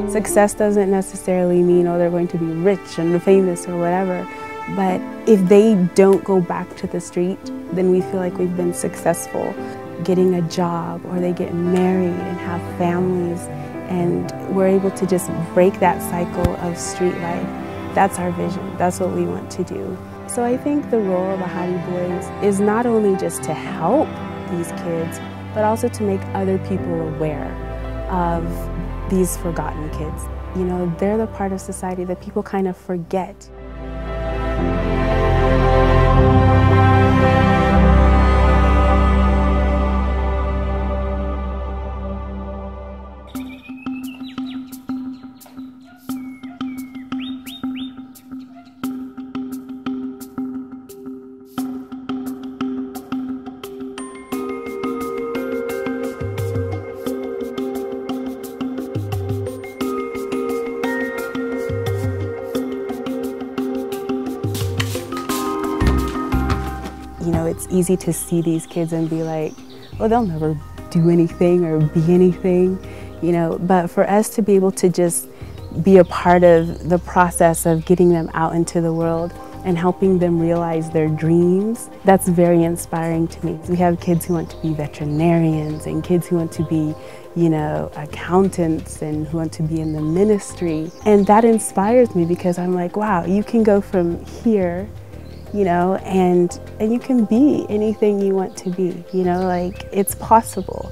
Success doesn't necessarily mean, oh, they're going to be rich and famous or whatever, but if they don't go back to the street, then we feel like we've been successful. Getting a job, or they get married and have families, and we're able to just break that cycle of street life. That's our vision. That's what we want to do. So I think the role of Ahadi Boys is not only just to help these kids, but also to make other people aware of these forgotten kids. You know, they're the part of society that people kind of forget. You know, it's easy to see these kids and be like, well, they'll never do anything or be anything, you know, but for us to be able to just be a part of the process of getting them out into the world and helping them realize their dreams, that's very inspiring to me. We have kids who want to be veterinarians and kids who want to be, you know, accountants and who want to be in the ministry. And that inspires me because I'm like, wow, you can go from here, you know, and you can be anything you want to be, you know, like it's possible.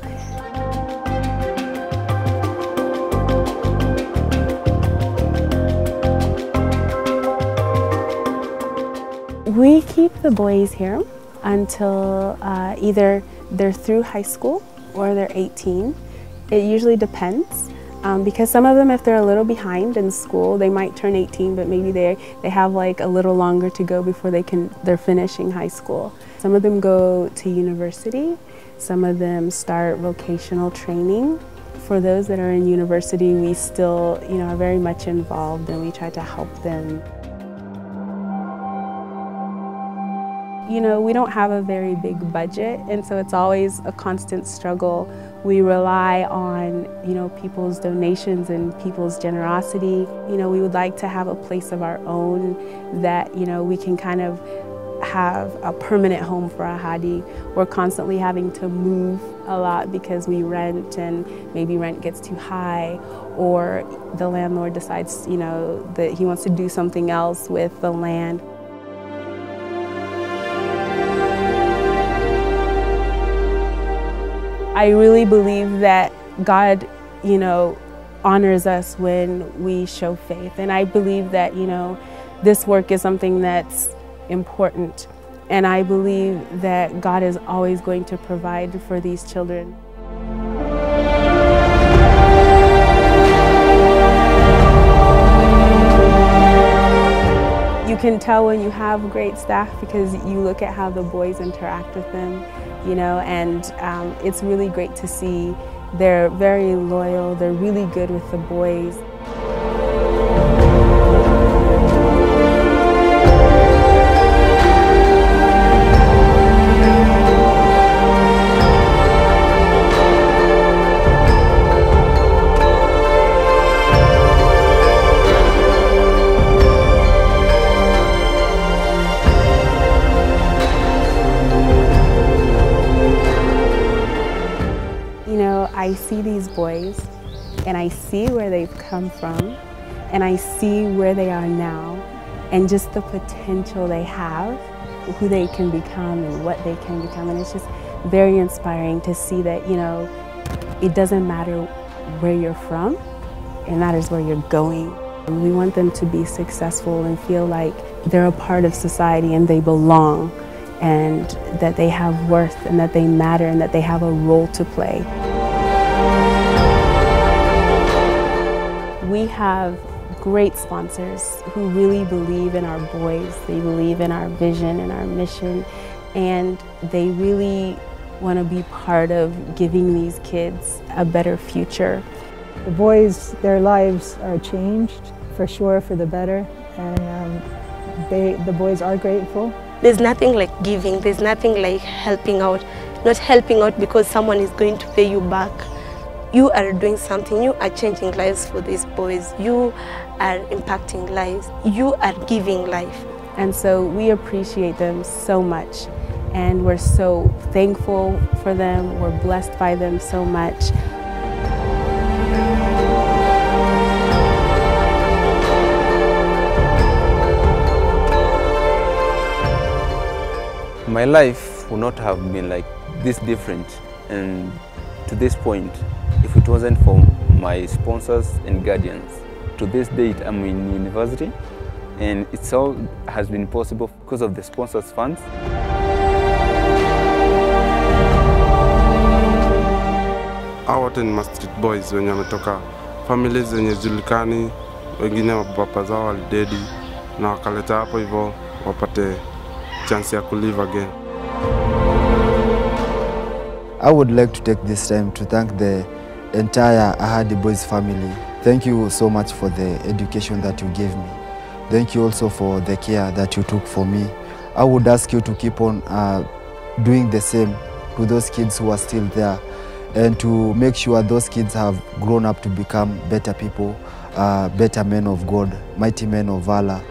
We keep the boys here until either they're through high school or they're 18. It usually depends. Because some of them, if they're a little behind in school, they might turn 18, but maybe they have like a little longer to go before they're finishing high school. Some of them go to university. Some of them start vocational training. For those that are in university, we still, you know, are very much involved and we try to help them. You know, we don't have a very big budget, and so it's always a constant struggle. We rely on, you know, people's donations and people's generosity. You know, we would like to have a place of our own that, you know, we can kind of have a permanent home for Ahadi. We're constantly having to move a lot because we rent and maybe rent gets too high, or the landlord decides, you know, that he wants to do something else with the land. I really believe that God, you know, honors us when we show faith. And I believe that, you know, this work is something that's important. And I believe that God is always going to provide for these children. You can tell when you have great staff because you look at how the boys interact with them, you know, and it's really great to see. They're very loyal, they're really good with the boys. I see these boys and I see where they've come from and I see where they are now and just the potential they have, who they can become and what they can become. And it's just very inspiring to see that, you know, it doesn't matter where you're from, it matters where you're going. We want them to be successful and feel like they're a part of society and they belong, and that they have worth and that they matter and that they have a role to play. We have great sponsors who really believe in our boys. They believe in our vision and our mission, and they really want to be part of giving these kids a better future. The boys, their lives are changed for sure for the better, and the boys are grateful. There's nothing like giving, there's nothing like helping out. Not helping out because someone is going to pay you back. You are doing something, you are changing lives for these boys, you are impacting lives, you are giving life. And so we appreciate them so much, and we're so thankful for them, we're blessed by them so much. My life would not have been like this different and to this point if it wasn't for my sponsors and guardians. To this date, I'm in university, and it's all has been possible because of the sponsors' funds. Hawa wote ni street boys wenye wametoka families zenye julikani, wengine wapapa zao walidedi na wakaleta hapo hivyo wapate chance ya kulive again. I would like to take this time to thank the entire Ahadi Boys family. Thank you so much for the education that you gave me. Thank you also for the care that you took for me. I would ask you to keep on doing the same to those kids who are still there, and to make sure those kids have grown up to become better people, better men of God, mighty men of valor.